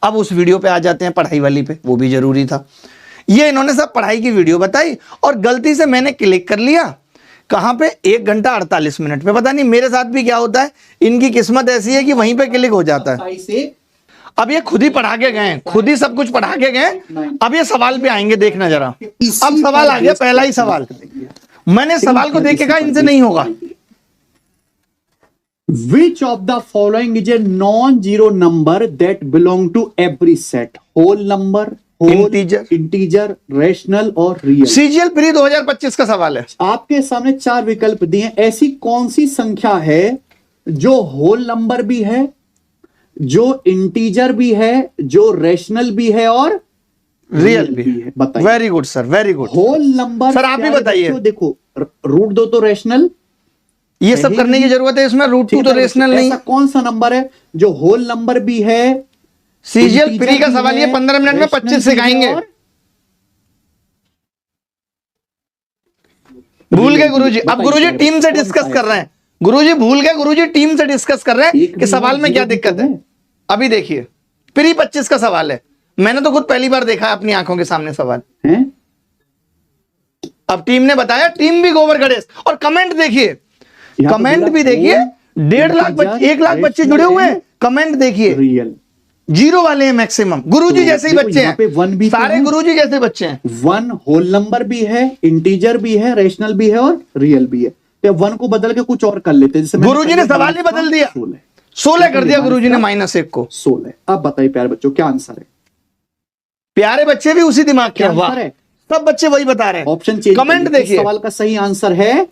अब उस वीडियो पे आ जाते हैं, पढ़ाई वाली पे, वो भी जरूरी था। ये इन्होंने सब पढ़ाई की वीडियो बताई और गलती से मैंने क्लिक कर लिया कहां पे, 1 घंटा 48 मिनट पे। पता नहीं मेरे साथ भी क्या होता है, इनकी किस्मत ऐसी है कि वहीं पे क्लिक हो जाता है। अब ये खुद ही पढ़ा के गए, खुद ही सब कुछ पढ़ा के गए। अब ये सवाल पे आएंगे, देखना जरा। अब सवाल आ गया, पहला ही सवाल। मैंने सवाल को देख के कहा इनसे नहीं होगा। Which of the following is a non-zero number that belong to every set? Whole number, whole, integer, rational और real? CGL प्री 2025 का सवाल है। आपके सामने 4 विकल्प दिए हैं। ऐसी कौन सी संख्या है जो होल नंबर भी है, जो इंटीजर भी है, जो रैशनल भी है और रियल भी है? बताइए। Very good sir, very good. Whole number sir आप ही बताइए। देखो, रूट 2 तो रैशनल, ये सब करने की जरूरत है इसमें, रूट 2 तो रेशनल नहीं। ऐसा कौन सा नंबर है जो होल नंबर भी है? सीजीएल प्री का सवाल, ये 15 मिनट में 25 सिखाएंगे। भूल गए गुरुजी। अब गुरुजी टीम से डिस्कस कर रहे हैं। गुरुजी भूल गए, गुरुजी टीम से डिस्कस कर रहे हैं कि सवाल में क्या दिक्कत है। अभी देखिए, प्री 25 का सवाल है। मैंने तो खुद पहली बार देखा है अपनी आंखों के सामने सवाल। अब टीम ने बताया, टीम भी गोबर गणेश। और कमेंट देखिए, कमेंट भी देखिए। 1.5 लाख बच्चे, 1 लाख बच्चे जुड़े हुए हैं। कमेंट देखिए, रियल जीरो वाले हैं मैक्सिमम। गुरुजी जैसे ही बच्चे हैं, सारे गुरुजी जैसे बच्चे हैं। 1 होल नंबर भी है, इंटीजर भी है, रैशनल भी है और रियल भी है। तो 1 को बदल के कुछ और कर लेते हैं। गुरुजी ने सवाल ही बदल दिया, 16 कर दिया गुरुजी ने, -1 को 16। अब बताइए प्यारे बच्चों, क्या आंसर है? प्यारे बच्चे भी उसी दिमाग के हैं, सब बच्चे वही बता रहे हैं। ऑप्शन चेंज, कमेंट देखिए। सवाल का सही आंसर है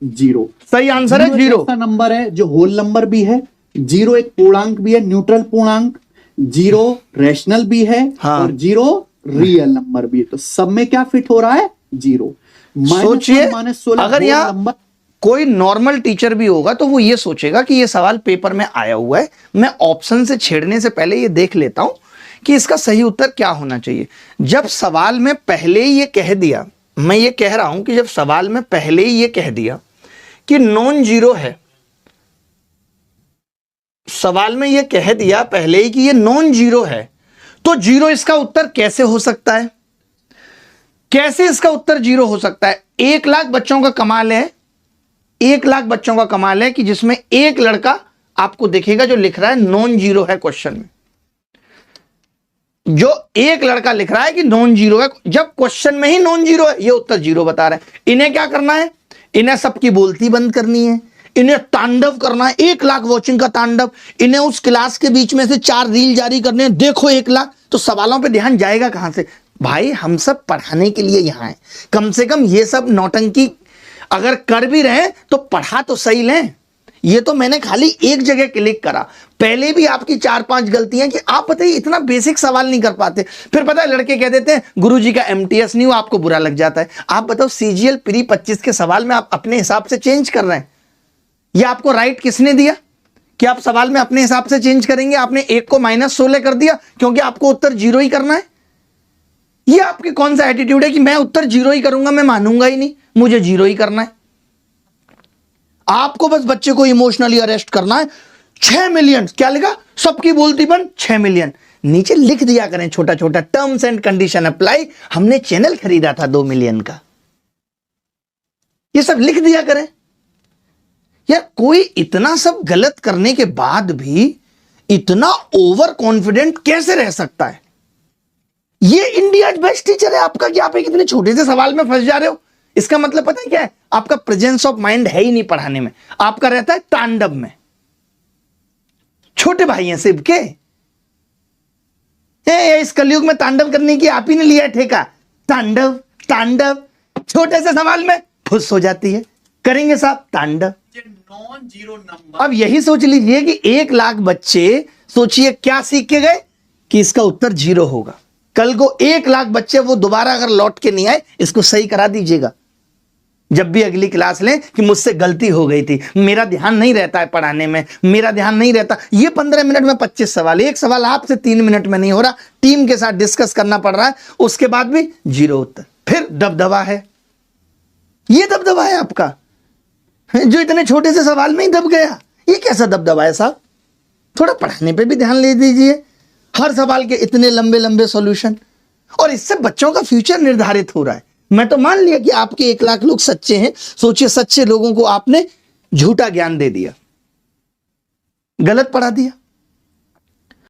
0। सही आंसर है 0। ऐसा नंबर है जो होल नंबर भी है, 0 एक पूर्णांक भी है, न्यूट्रल पूर्णांक, 0 रैशनल भी है, हाँ। और 0 रियल नंबर भी है। तो सब में क्या फिट हो रहा है? 0। सोचिए, अगर यहाँ कोई नॉर्मल टीचर भी होगा तो वो ये सोचेगा कि ये सवाल पेपर में आया हुआ है, मैं ऑप्शन से छेड़ने से पहले ये देख लेता हूं कि इसका सही उत्तर क्या होना चाहिए। जब सवाल में पहले ही ये कह दिया, मैं ये कह रहा हूं कि जब सवाल में पहले ही ये कह दिया कि नॉन जीरो है, सवाल में ये कह दिया पहले ही कि ये नॉन जीरो है, तो जीरो इसका उत्तर कैसे हो सकता है? कैसे इसका उत्तर 0 हो सकता है? 1 लाख बच्चों का कमाल है, 1 लाख बच्चों का कमाल है कि जिसमें एक लड़का आपको दिखेगा जो लिख रहा है नॉन जीरो है क्वेश्चन में। जो एक लड़का लिख रहा है कि नॉन जीरो है, जब क्वेश्चन में ही नॉन जीरो है, ये उत्तर 0 बता रहा है। इन्हें क्या करना है? इन्हें सबकी बोलती बंद करनी है, इन्हें तांडव करना है, 1 लाख वॉचिंग का तांडव। इन्हें उस क्लास के बीच में से 4 रील जारी करने हैं, देखो 1 लाख। तो सवालों पे ध्यान जाएगा कहां से? भाई हम सब पढ़ाने के लिए यहां हैं, कम से कम ये सब नौटंकी अगर कर भी रहे तो पढ़ा तो सही लें। ये तो मैंने खाली एक जगह क्लिक करा, पहले भी आपकी 4-5 गलतियां कि आप बताइए इतना बेसिक सवाल नहीं कर पाते। फिर पता है लड़के कह देते हैं गुरुजी का MTS नहीं हुआ, आपको बुरा लग जाता है। आप बताओ CGL प्री 25 के सवाल में आप अपने हिसाब से चेंज कर रहे हैं, ये आपको राइट किसने दिया कि आप सवाल में अपने हिसाब से चेंज करेंगे? आपने 1 को -16 कर दिया क्योंकि आपको उत्तर 0 ही करना है। ये आपके कौन सा एटीट्यूड है कि मैं उत्तर 0 ही करूंगा, मैं मानूंगा ही नहीं, मुझे 0 ही करना है। आपको बस बच्चे को इमोशनली अरेस्ट करना है। 6 मिलियन क्या लिखा? सबकी बोलती बन 6 मिलियन। नीचे लिख दिया करें छोटा छोटा, टर्म्स एंड कंडीशन अप्लाई। हमने चैनल खरीदा था 2 मिलियन का, ये सब लिख दिया करें। यार कोई इतना सब गलत करने के बाद भी इतना ओवर कॉन्फिडेंट कैसे रह सकता है? ये इंडिया बेस्ट टीचर है आपका कि आप एक इतने छोटे से सवाल में फंस जा रहे हो? इसका मतलब पता है क्या है? आपका प्रेजेंस ऑफ माइंड है ही नहीं पढ़ाने में, आपका रहता है तांडव में। छोटे भाई हैं सिर्फ के, इस कलयुग में तांडव करने की आप ही ने लिया है ठेका। तांडव तांडव, छोटे से सवाल में फुस हो जाती है। करेंगे साहब तांडव। Non zero number. अब यही सोच लीजिए कि 1 लाख बच्चे, सोचिए क्या सीख के गए कि इसका उत्तर 0 होगा। कल को 1 लाख बच्चे वो दोबारा अगर लौट के नहीं आए, इसको सही करा दीजिएगा जब भी अगली क्लास लें कि मुझसे गलती हो गई थी, मेरा ध्यान नहीं रहता है पढ़ाने में, मेरा ध्यान नहीं रहता। ये 15 मिनट में 25 सवाल, एक सवाल आपसे 3 मिनट में नहीं हो रहा, टीम के साथ डिस्कस करना पड़ रहा है, उसके बाद भी 0 उत्तर। फिर दबदबा है, ये दबदबा है आपका जो इतने छोटे से सवाल में ही दब गया। ये कैसा दबदबा है साहब? थोड़ा पढ़ाने पे भी ध्यान ले दीजिए। हर सवाल के इतने लंबे लंबे सॉल्यूशन, और इससे बच्चों का फ्यूचर निर्धारित हो रहा है। मैं तो मान लिया कि आपके 1 लाख लोग सच्चे हैं, सोचिए सच्चे लोगों को आपने झूठा ज्ञान दे दिया, गलत पढ़ा दिया।